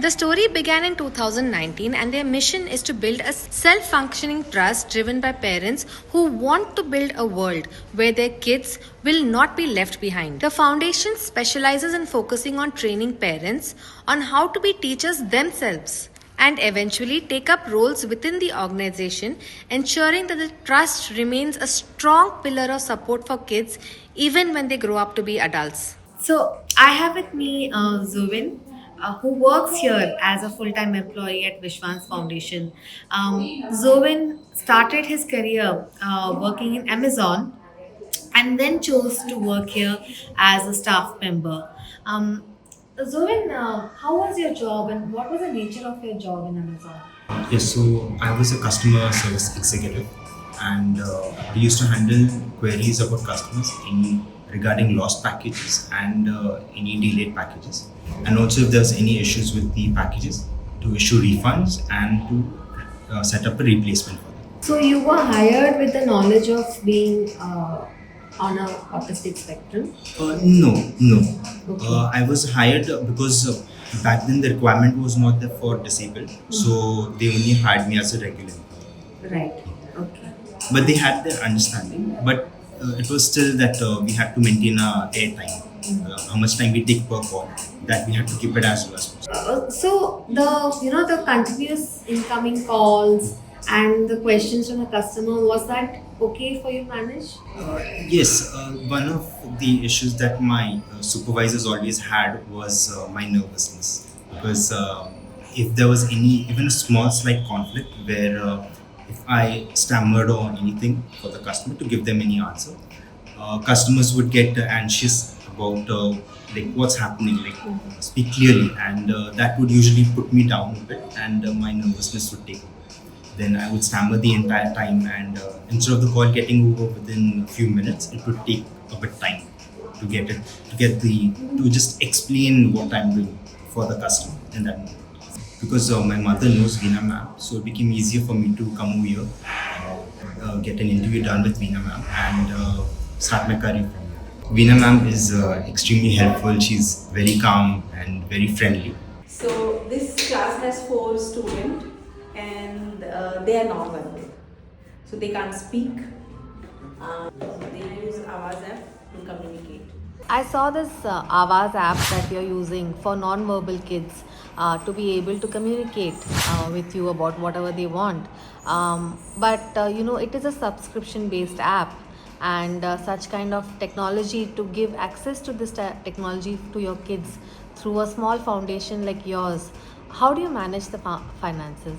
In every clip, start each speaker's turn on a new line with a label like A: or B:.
A: The story began in 2019 and their mission is to build a self-functioning trust driven by parents who want to build a world where their kids will not be left behind. The foundation specializes in focusing on training parents on how to be teachers themselves and eventually take up roles within the organization, ensuring that the trust remains a strong pillar of support for kids even when they grow up to be adults. So, I have with me Zubin, who works here as a full-time employee at Vishwan Foundation. Zubin started his career working in Amazon and then chose to work here as a staff member. Um, Zubin, how was your job and what was the nature of your job in Amazon?
B: Yes, so I was a customer service executive, and we used to handle queries about customers regarding lost packages and any delayed packages, and also if there's any issues with the packages, to issue refunds and to set up a replacement for them.
A: So you were hired with the knowledge of being on a autistic spectrum?
B: No.
A: Okay.
B: I was hired because back then the requirement was not there for disabled, so they only hired me as a regular employee.
A: Right. Okay.
B: But they had their understanding, but it was still that we had to maintain our air time, how much time we take per call, that we had to keep it as low as possible.
A: So the continuous incoming calls and the questions from the customer, was that okay for you to manage?
B: Yes, one of the issues that my supervisors always had was my nervousness, because if there was even a small slight conflict where if I stammered or anything for the customer to give them any answer, customers would get anxious about like what's happening, like speak clearly, and that would usually put me down a bit, and my nervousness would take over. Then I would stammer the entire time, and instead of the call getting over within a few minutes, it would take a bit time to just explain what I'm doing for the customer in that moment. Because my mother knows Veena ma'am, so it became easier for me to come over here, get an interview done with Veena ma'am, and start my career from here. Veena ma'am is extremely helpful. She's very calm and very friendly.
C: So this class has 4 students and they are non-verbal. So they can't speak. They use Avaz app to communicate.
A: I saw this Avaz app that you're using for non-verbal kids to be able to communicate with you about whatever they want. But it is a subscription-based app, and such kind of technology to give access to this technology to your kids through a small foundation like yours. How do you manage the finances?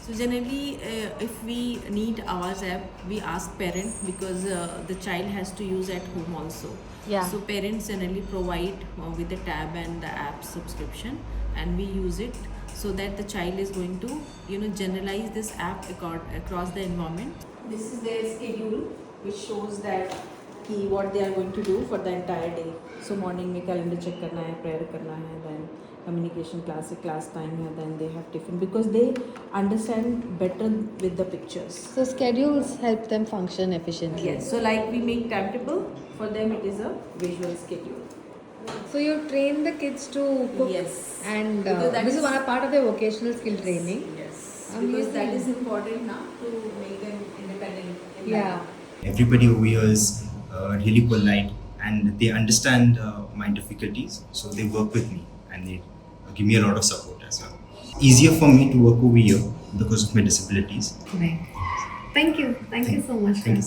C: So generally, if we need Avaz app, we ask parent because the child has to use at home also.
A: Yeah.
C: So parents generally provide with the tab and the app subscription, and we use it so that the child is going to generalize this app across the environment. This is their schedule, which shows that what they are going to do for the entire day. So morning में calendar check करना है, prayer करना है, then communication class time है, then they have tiffin, because they understand better with the pictures.
A: So schedules help them function efficiently.
C: Yes, so like we make timetable, for them it is a visual schedule.
A: So you train the kids to cook.
C: Yes.
A: And
C: Because that
A: this is
C: is-
A: one part of their vocational skill training.
C: Yes,
A: Amazing.
C: because that is important now to make them independent in
A: Yeah.
C: life.
B: Everybody over here is really polite, and they understand my difficulties, so they work with me and they give me a lot of support as well. Easier for me to work over here because of my disabilities.
A: Right. Thank you. Thank you so much.
B: Thank you.